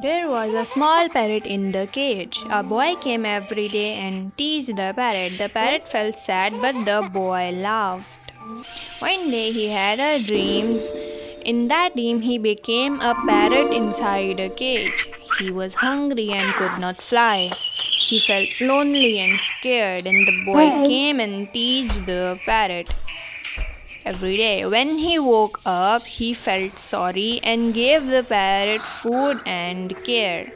There was a small parrot in the cage. A boy came every day and teased the parrot. The parrot felt sad, but the boy laughed. One day he had a dream. In that dream, he became a parrot inside a cage. He was hungry and could not fly. He felt lonely and scared, and the boy came and teased the parrot. Every day, when he woke up, he felt sorry and gave the parrot food and care.